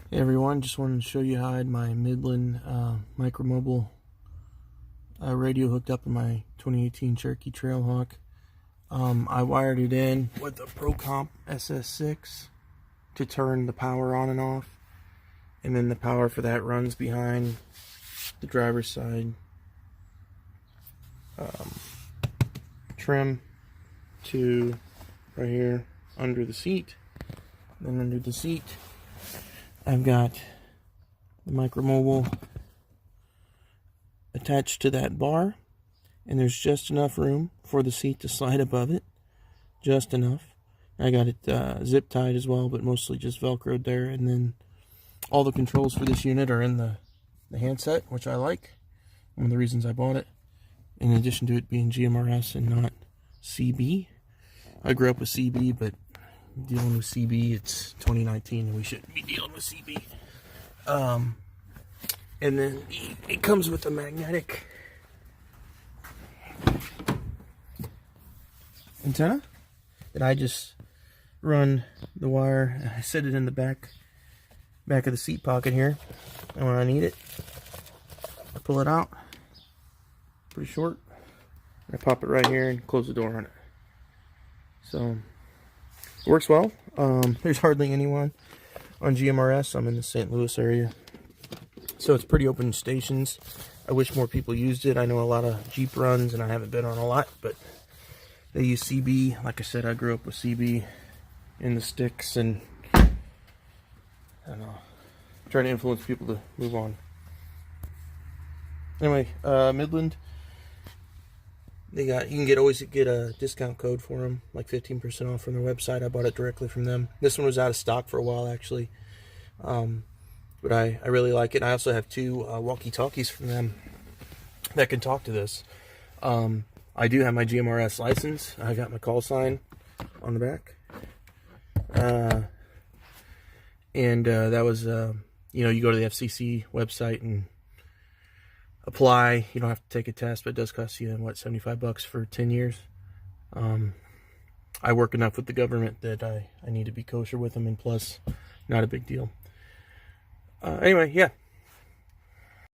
Hey everyone, just wanted to show you how I had my Midland micromobile radio hooked up in my 2018 Cherokee Trailhawk. I wired it in with a ProComp SS6 to turn the power on and off, and then the power for that runs behind the driver's side trim to right here under the seat. Then under the seat I've got the micromobile attached to that bar, and there's just enough room for the seat to slide above it, just enough. I got it zip tied as well, but mostly just velcroed there. And then all the controls for this unit are in the handset, which I like. One of the reasons I bought it, in addition to it being GMRS and not CB. I grew up with CB, but dealing with CB, it's 2019 and we shouldn't be dealing with CB. And then it comes with a magnetic antenna that I just run the wire. I set it in the back of the seat pocket here, and when I need it, I pull it out. Pretty short. I pop it right here and close the door on it. So it works well. There's hardly anyone on GMRS. I'm in the St. Louis area, so it's pretty open stations. I wish more people used it. I know a lot of Jeep runs, and I haven't been on a lot, but they use CB. Like I said, I grew up with CB in the sticks, and I don't know, trying to influence people to move on. Anyway, Midland, you can always get a discount code for them, like 15% off from their website. I bought it directly from them. This one was out of stock for a while, actually, but I really like it. I also have two walkie-talkies from them that can talk to this. I do have my GMRS license. I got my call sign on the back, and that was you go to the FCC website and apply. You don't have to take a test, but it does cost you, what, $75 for 10 years. I work enough with the government that I need to be kosher with them, and plus, not a big deal. Anyway, yeah,